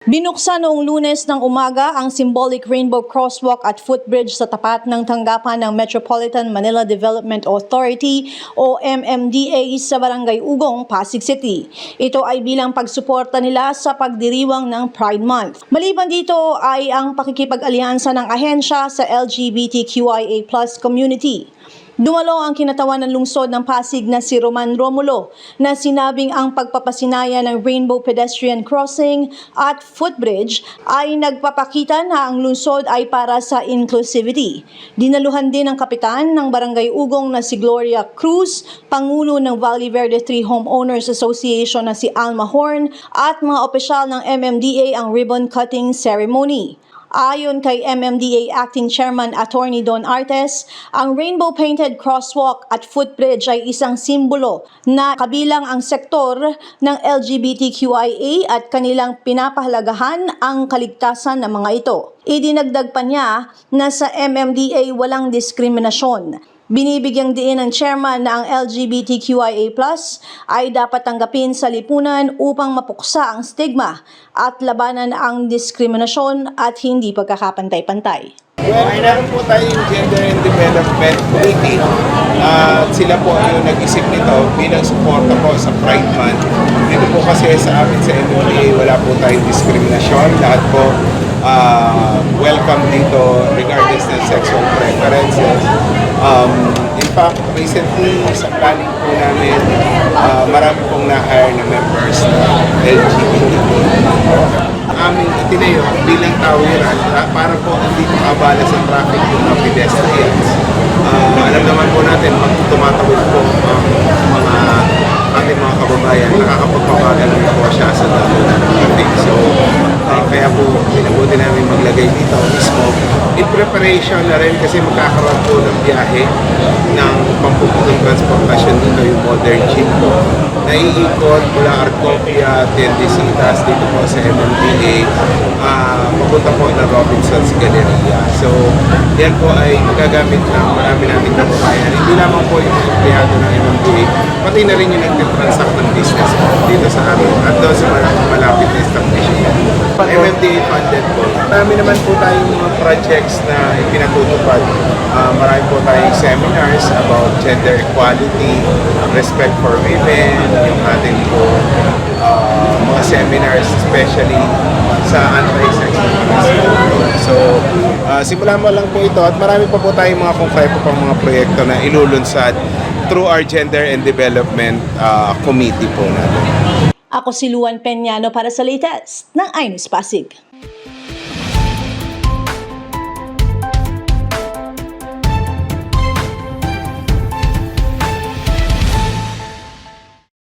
Binuksan noong Lunes ng umaga ang symbolic rainbow crosswalk at footbridge sa tapat ng tanggapan ng Metropolitan Manila Development Authority o MMDA sa Barangay Ugong, Pasig City. Ito ay bilang pagsuporta nila sa pagdiriwang ng Pride Month. Maliban dito ay ang pakikipag-alyansa ng ahensya sa LGBTQIA+ community. Dumalo ang kinatawan ng lungsod ng Pasig na si Roman Romulo na sinabing ang pagpapasinaya ng Rainbow Pedestrian Crossing at Footbridge ay nagpapakita na ang lungsod ay para sa inclusivity. Dinaluhan din ang kapitan ng Barangay Ugong na si Gloria Cruz, Pangulo ng Valley Verde 3 Homeowners Association na si Alma Horn at mga opisyal ng MMDA ang ribbon cutting ceremony. Ayon kay MMDA Acting Chairman Attorney Don Artes, ang rainbow-painted crosswalk at footbridge ay isang simbolo na kabilang ang sektor ng LGBTQIA at kanilang pinapahalagahan ang kaligtasan ng mga ito. Idinagdag pa niya na sa MMDA walang diskriminasyon. Binibigyang diin ng chairman na ang LGBTQIA+ ay dapat tanggapin sa lipunan upang mapuksa ang stigma at labanan ang diskriminasyon at hindi pagkakapantay-pantay. Well, meron po tayong Gender and Development Committee at sila po yung nag-isip nito bilang suporta po sa Pride Month. Dito po kasi sa amin sa MMDA wala po tayong diskriminasyon. Lahat po welcome dito regardless ng sexual preferences. In fact, recently sa planning po namin, marami pong na-hire na members na LGBT. Aming itinayo bilang tawiran para po hindi makabala sa traffic ng mga pedestrians. Alam naman po natin, pag tumatawid po ang mga ating mga kababayan, nakakapagpapagal po siya sa dami ng traffic. So, kaya po pinabuti namin maglagay dito mismo in preparation na rin kasi magkakaroon po ng biyahe ng pampublikong transportasyon dito, yung modern jeep po. Naiikot mula Arcopia, Tendesitas dito po sa MMDA, papunta po ng Robinson's Galleria. So, yan po ay magagamit ng marami nating kababayan. Hindi lamang po yung empleyado ng MMDA, pati na rin yung nag-transact ng business dito sa amin at doon sa malapit na establishment. MMDA funded po. Marami naman po tayong mga projects na ipinatutupad. Marami po tayong seminars about gender equality, respect for women, yung ating po mga seminars especially sa anti-sex harassment. So, simulan mo lang po ito at marami pa po tayong mga konkreto pang mga proyekto na ilulunsad through our Gender and Development Committee po natin. Ako si Luan Peñano para sa latest ng iNews Pasig.